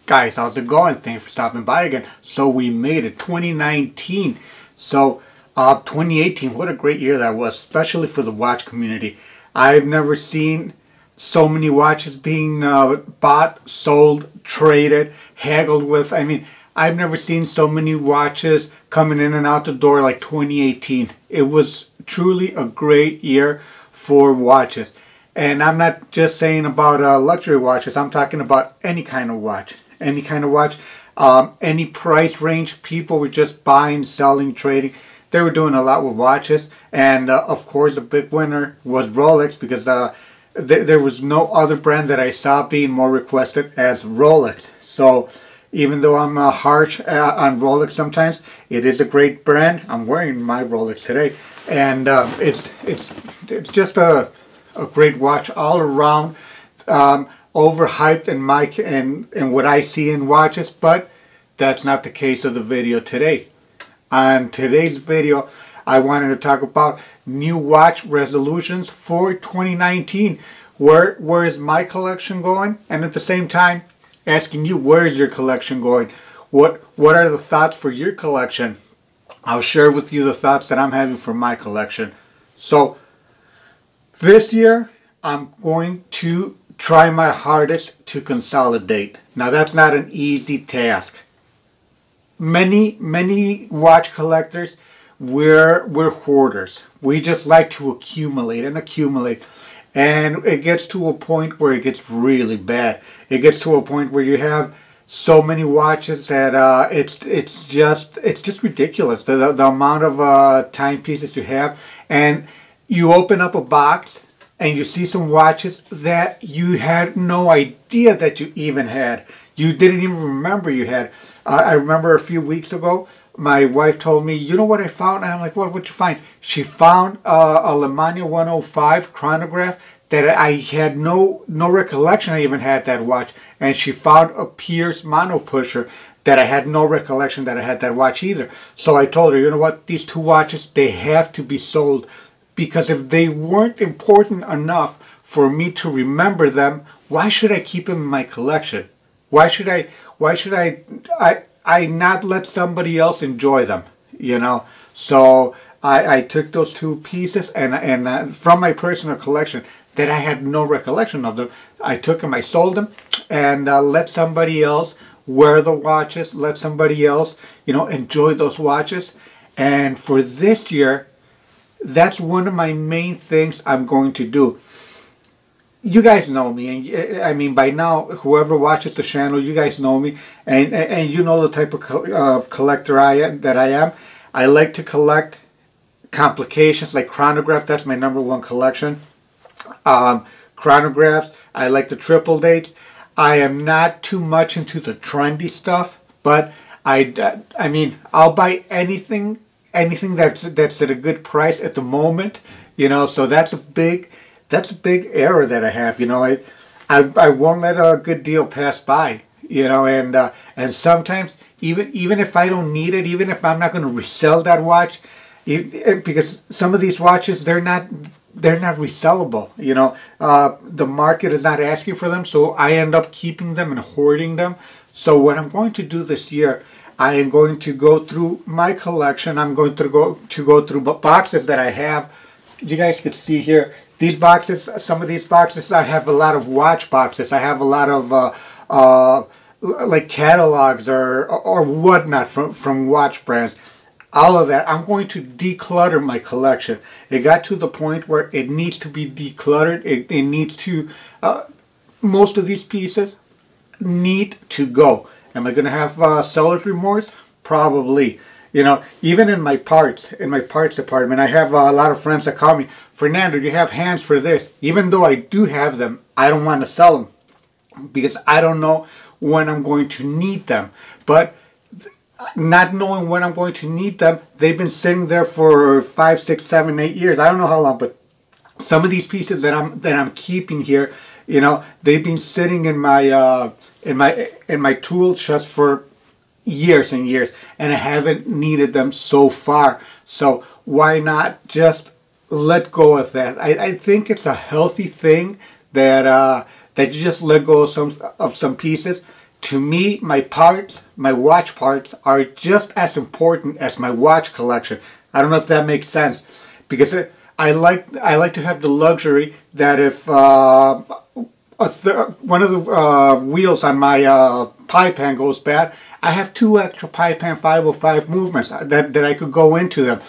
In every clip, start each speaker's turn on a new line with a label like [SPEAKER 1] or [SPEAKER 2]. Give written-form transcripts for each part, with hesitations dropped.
[SPEAKER 1] Guys, how's it going? Thanks for stopping by again. So we made it 2019. So 2018, what a great year that was, especially for the watch community. I've never seen so many watches being bought, sold, traded, haggled with. I mean, I've never seen so many watches coming in and out the door like 2018. It was truly a great year for watches. And I'm not just saying about luxury watches. I'm talking about any kind of watch. Any kind of watch. Any price range. People were just buying, selling, trading. They were doing a lot with watches. And of course, the big winner was Rolex, because there was no other brand that I saw being more requested as Rolex. So even though I'm harsh on Rolex sometimes, it is a great brand. I'm wearing my Rolex today. And it's just a great watch all around. Overhyped in what I see in watches, but that's not the case of the video today. On today's video, I wanted to talk about new watch resolutions for 2019. Where is my collection going? And at the same time, asking you, where is your collection going? What are the thoughts for your collection? I'll share with you the thoughts that I'm having for my collection. So this year, I'm going to try my hardest to consolidate. Now, that's not an easy task. Many watch collectors, we're hoarders. We just like to accumulate and accumulate. And it gets to a point where it gets really bad. It gets to a point where you have so many watches that it's just ridiculous. The amount of timepieces you have. And you open up a box and you see some watches that you had no idea that you even had. You didn't even remember you had. I remember a few weeks ago, my wife told me, you know what I found? And I'm like, what'd you find? She found a Lemania 105 chronograph that I had no recollection I even had that watch. And she found a Pierce mono pusher that I had no recollection that I had that watch either. So I told her, you know what? These two watches, they have to be sold. Because if they weren't important enough for me to remember them, why should I keep them in my collection? Why should I not let somebody else enjoy them? You know. So I took those two pieces and from my personal collection that I had no recollection of them, I took them, I sold them, and let somebody else wear the watches. Let somebody else, enjoy those watches. And for this year, that's one of my main things I'm going to do. You guys know me, and I mean, by now, whoever watches the channel, you guys know me, and you know the type of collector I am. I like to collect complications, like chronographs. That's my #1 collection. Chronographs. I like the triple dates. I am not too much into the trendy stuff, but I mean, I'll buy anything that's at a good price at the moment, so that's a big error that I have. I won't let a good deal pass by, and sometimes even if I don't need it, even if I'm not going to resell that watch, because some of these watches, they're not resellable. The market is not asking for them, so I end up keeping them and hoarding them. So what I'm going to do this year, I am going to go through my collection. I'm going to go through boxes that I have. You guys can see here, these boxes, some of these boxes, I have a lot of watch boxes. I have a lot of like catalogs or whatnot from watch brands. All of that, I'm going to declutter my collection. It got to the point where it needs to be decluttered. It needs to, most of these pieces need to go. Am I going to have seller's remorse? Probably. Even in my parts department, I have a lot of friends that call me, Fernando, do you have hands for this? Even though I do have them, I don't want to sell them because I don't know when I'm going to need them. But not knowing when I'm going to need them, they've been sitting there for 5, 6, 7, 8 years. I don't know how long, but some of these pieces that I'm keeping here, they've been sitting in my tool chest for years and years, and I haven't needed them so far. So why not just let go of that? I think it's a healthy thing that you just let go of some pieces to me, my watch parts are just as important as my watch collection. I don't know if that makes sense, because I like to have the luxury that if one of the wheels on my pie pan goes bad, I have 2 extra pie pan 505 movements that I could go into them.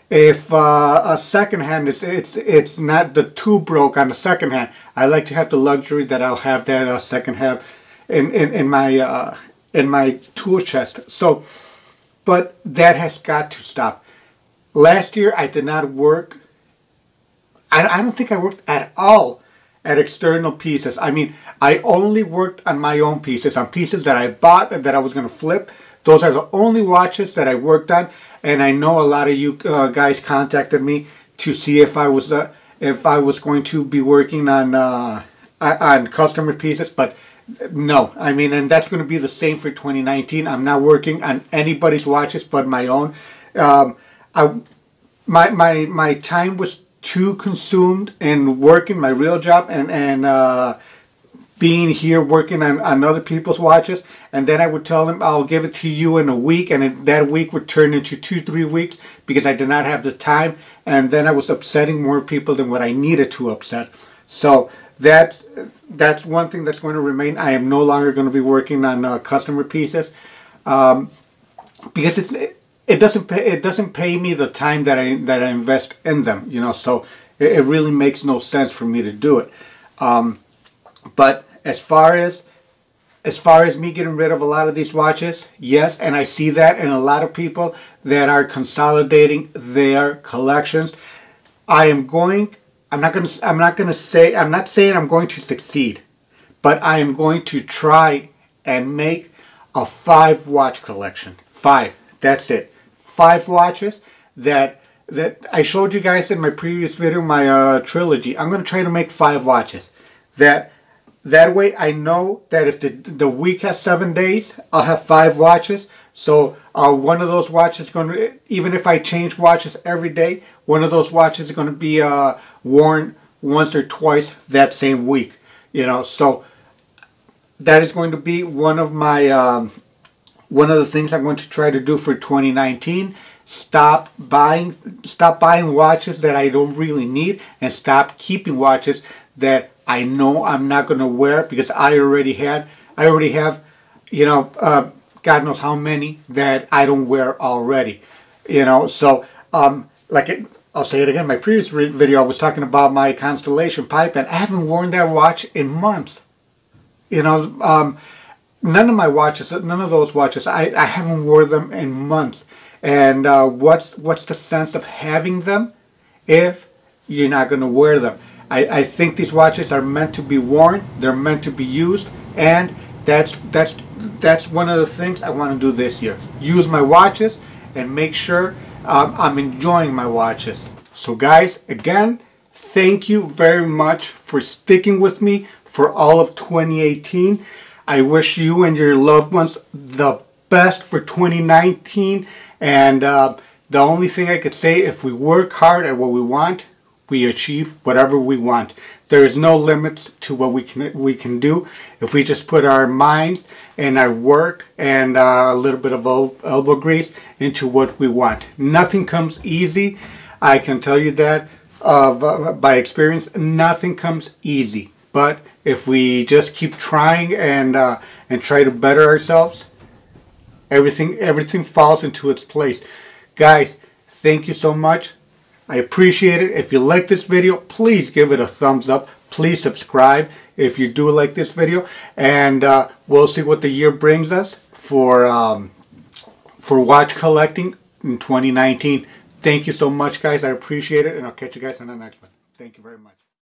[SPEAKER 1] If a second hand it's not, the tube broke on the second hand, I like to have the luxury that I'll have that second hand in my tool chest. So, but that has got to stop. Last year I did not work. I don't think I worked at all at external pieces. I mean, I only worked on my own pieces, on pieces that I bought and that I was going to flip. Those are the only watches that I worked on. And I know a lot of you guys contacted me to see if I was going to be working on customer pieces, but no. I mean, and that's going to be the same for 2019. I'm not working on anybody's watches but my own. My time was too consumed in working my real job and being here working on other people's watches, and then I would tell them I'll give it to you in a week, and that week would turn into 2-3 weeks because I did not have the time, and then I was upsetting more people than what I needed to upset. So that's one thing that's going to remain. I am no longer going to be working on customer pieces because it doesn't pay me the time that I invest in them, you know. So it really makes no sense for me to do it. But as far as me getting rid of a lot of these watches, yes, and I see that in a lot of people that are consolidating their collections. I'm not saying I'm going to succeed, but I am going to try and make a 5 watch collection. 5. That's it. 5 watches that I showed you guys in my previous video, my trilogy. I'm going to try to make 5 watches. That way I know that if the week has 7 days, I'll have 5 watches. So one of those watches is going to, even if I change watches every day, one of those watches is going to be worn once or twice that same week. You know, so that is going to be one of my one of the things I'm going to try to do for 2019. Stop buying watches that I don't really need, and stop keeping watches that I know I'm not going to wear because I already have, you know, God knows how many that I don't wear already, you know. So I'll say it again. My previous video, I was talking about my Constellation pipe, and I haven't worn that watch in months. You know, none of those watches, I haven't worn them in months. And what's the sense of having them if you're not going to wear them? I think these watches are meant to be worn. They're meant to be used, and that's one of the things I want to do this year. Use my watches and make sure I'm enjoying my watches. So guys, again, thank you very much for sticking with me for all of 2018. I wish you and your loved ones the best for 2019. And the only thing I could say, if we work hard at what we want, we achieve whatever we want. There is no limits to what we can do if we just put our minds and our work and a little bit of elbow grease into what we want. Nothing comes easy. I can tell you that by experience. Nothing comes easy. But if we just keep trying and try to better ourselves, everything falls into its place. Guys, thank you so much. I appreciate it. If you like this video, please give it a thumbs up. Please subscribe if you do like this video, and we'll see what the year brings us for watch collecting in 2019. Thank you so much, guys. I appreciate it, and I'll catch you guys on the next one. Thank you very much.